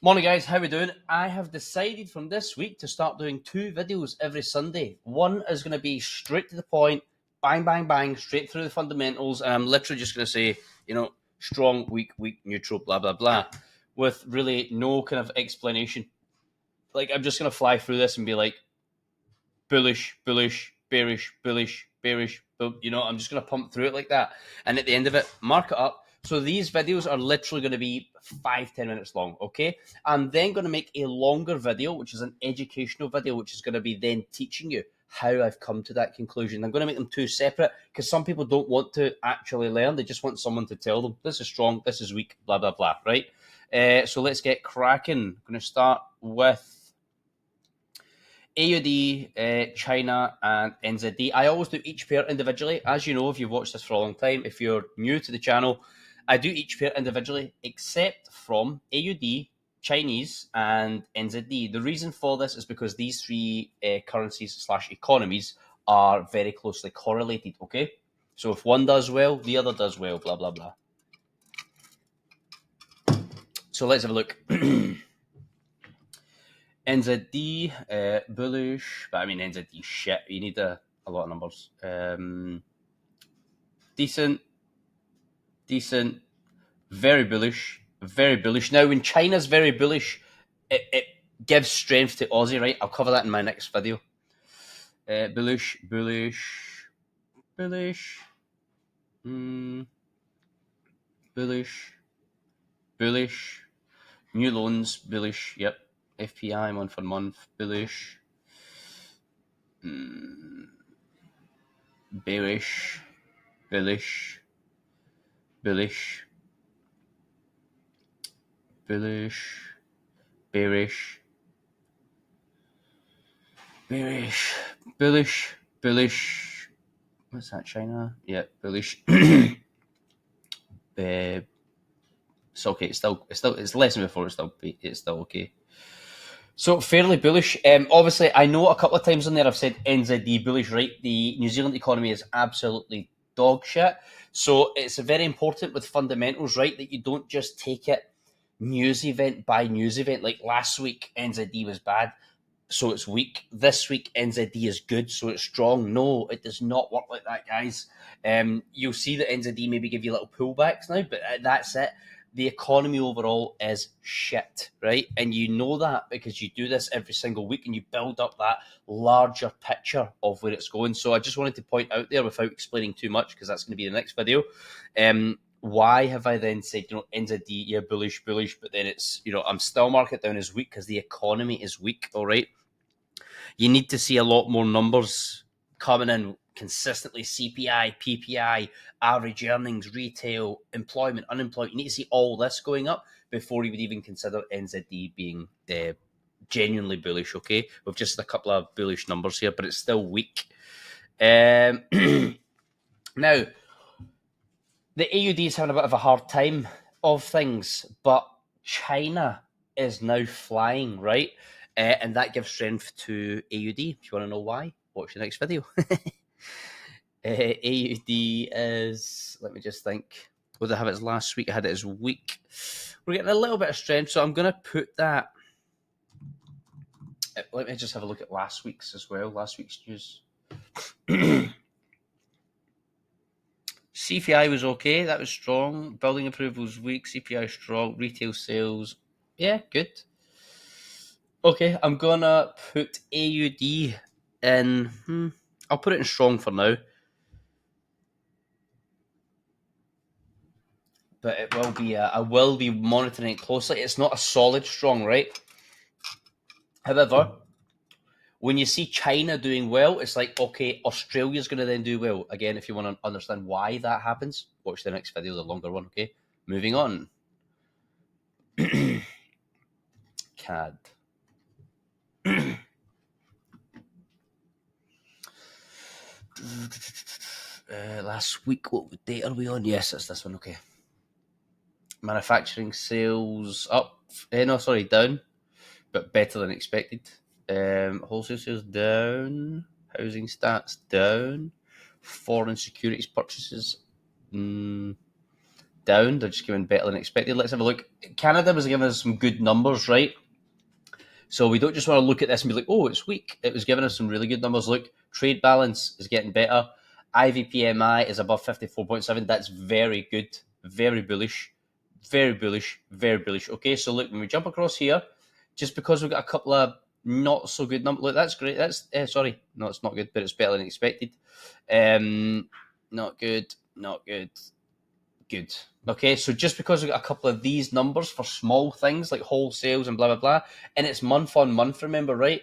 Morning guys, how we doing? I have decided from this week to start doing 2 videos every Sunday. One is going to be straight to the point, bang, bang, bang, straight through the fundamentals, and I'm literally just going to say, strong, weak, neutral, blah, blah, blah, with really no kind of explanation. Like, I'm just going to fly through this and be like, bullish, bullish, bearish, bullish, bearish. I'm just going to pump through it like that. And at the end of it, mark it up. So these videos are literally going to be 5-10 minutes long, okay? I'm then going to make a longer video, which is an educational video, which is going to be then teaching you how I've come to that conclusion. I'm going to make them two separate because some people don't want to actually learn. They just want someone to tell them, this is strong, this is weak, blah, blah, blah, right? So let's get cracking. I'm going to start with AUD, China, and NZD. I always do each pair individually. As you know, if you've watched this for a long time, if you're new to the channel, I do each pair individually, except from AUD, Chinese, and NZD. The reason for this is because these three currencies/economies are very closely correlated, okay? So if one does well, the other does well, blah, blah, blah. So let's have a look. NZD, bullish, but I mean NZD shit. You need a lot of numbers. Decent, very bullish, very bullish. Now, when China's very bullish, it gives strength to Aussie, right? I'll cover that in my next video. Bullish, bullish, bullish. New loans, bullish. Yep. FPI month for month, bullish. Bearish, bullish, bearish, bullish. What's that, China? Yeah, bullish. It's okay. It's less than before. It's still okay. So fairly bullish. Obviously, I know a couple of times on there I've said NZD bullish, right? The New Zealand economy is absolutely dog shit. So it's very important with fundamentals, right, that you don't just take it news event by news event. Like last week, NZD was bad, so it's weak. This week, NZD is good, so it's strong. No, it does not work like that, guys. You'll see that NZD maybe give you little pullbacks now, but that's it. The economy overall is shit, right? And you know that because you do this every single week and you build up that larger picture of where it's going. So I just wanted to point out there without explaining too much because that's going to be the next video. Why have I then said, NZD, yeah, bullish, but then it's, I'm still market down as weak because the economy is weak, all right? You need to see a lot more numbers coming in consistently. CPI, PPI, average earnings, retail, employment, unemployment. You need to see all this going up before you would even consider NZD being genuinely bullish, okay? With just a couple of bullish numbers here, but it's still weak. Now, the AUD is having a bit of a hard time of things, but China is now flying, right? And that gives strength to AUD. If you want to know why, watch the next video. AUD is, let me just think. What did I have it as last week? I had it as week. We're getting a little bit of strength, so I'm going to put that. Let me just have a look at last week's as well. Last week's news. CPI was okay. That was strong. Building approvals weak. CPI strong. Retail sales, yeah, good. Okay, I'm gonna put AUD in. I'll put it in strong for now, but it will be. I will be monitoring it closely. It's not a solid strong, right? However, when you see China doing well, it's like, okay, Australia's going to then do well. Again, if you want to understand why that happens, watch the next video, the longer one, okay? Moving on. CAD. Last week, what date are we on? Yes, it's this one, okay. Manufacturing sales up. Down, but better than expected. Wholesale sales down. Housing stats down. Foreign securities purchases down. They're just giving better than expected. Let's have a look. Canada was giving us some good numbers, right? So we don't just want to look at this and be like, oh, it's weak. It was giving us some really good numbers. Look, trade balance is getting better. IVPMI is above 54.7. That's very good. Very bullish. Very bullish. Very bullish. Okay, so look, when we jump across here, just because we've got a couple of not so good numbers. Look, that's great. That's sorry. No, it's not good, but it's better than expected. Not good. Not good. Good. Okay, so just because we've got a couple of these numbers for small things like wholesales and blah, blah, blah, and it's month on month, remember, right?